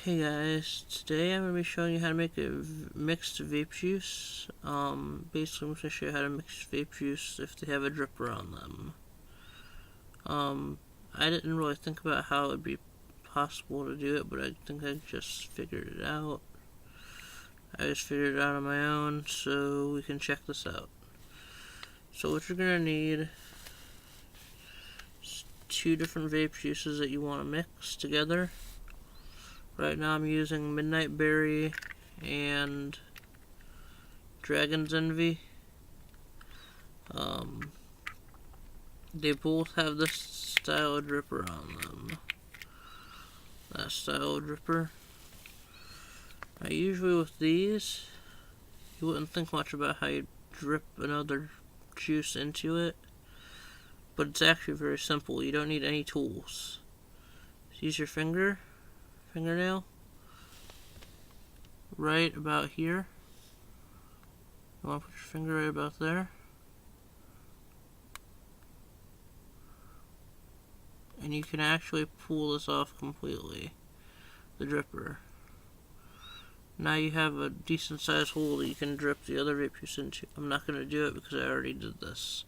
Hey guys, today I'm going to be showing you how to make a mixed vape juice. Basically I'm going to show you how to mix vape juice if they have a dripper on them. I didn't really think about how it would be possible to do it, but I think I just figured it out. I just figured it out on my own, so we can check this out. So what you're going to need is 2 different vape juices that you want to mix together. Right now I'm using Midnight Berry and Dragon's Envy. They both have this style of dripper on them. That style of dripper. Now usually with these, you wouldn't think much about how you drip another juice into it. But it's actually very simple. You don't need any tools. Just use your fingernail right about here. You want to put your finger right about there, and you can actually pull this off completely, the dripper. Now you have a decent sized hole that you can drip the other vape juice into. I'm not going to do it because I already did this.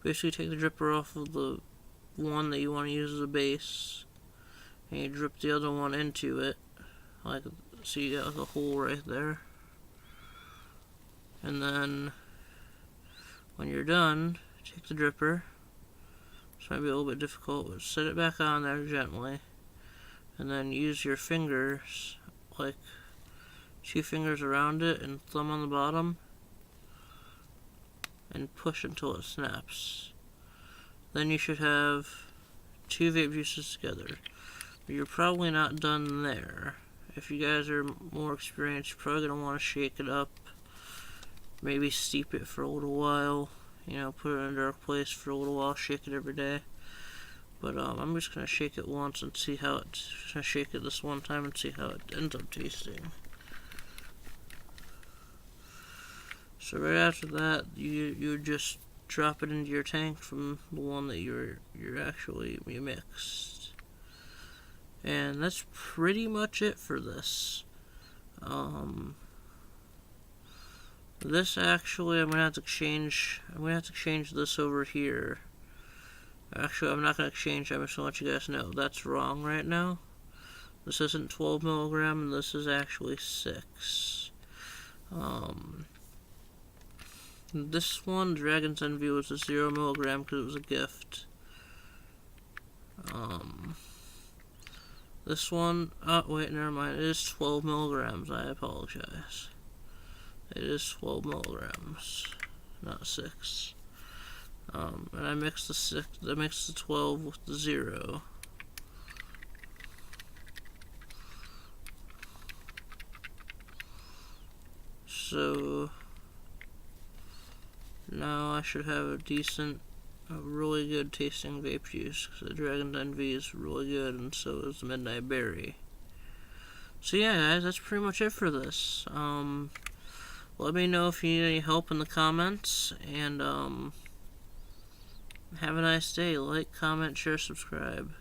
Basically take the dripper off of the one that you want to use as a base, and you drip the other one into it, like, so you got like a hole right there. And then when you're done, take the dripper. This might be a little bit difficult, but set it back on there gently, and then use your fingers, like 2 fingers around it and thumb on the bottom, and push until it snaps. Then you should have 2 vape juices together. But you're probably not done there. If you guys are more experienced, you're probably going to want to shake it up. Maybe steep it for a little while. You know, put it in a dark place for a little while, shake it every day. But I'm just going to shake it once and see how it, just going to shake it this one time and see how it ends up tasting. So right after that, you just drop it into your tank from the one that you mixed. And that's pretty much it for this. This actually, I'm gonna have to change this over here. Actually, I'm not gonna change. I'm just gonna let you guys know that's wrong right now. This isn't 12 milligram, and this is actually 6. This one, Dragon's Envy, was a 0 milligram because it was a gift. This one, oh wait, never mind, it is 12 milligrams, I apologize. It is 12 milligrams, not 6. And I mixed the 12 with the 0. So now I should have a really good tasting vape juice, because the Dragon's Envy is really good, and so is the Midnight Berry. So yeah guys, that's pretty much it for this. Let me know if you need any help in the comments, and have a nice day. Like, comment, share, subscribe.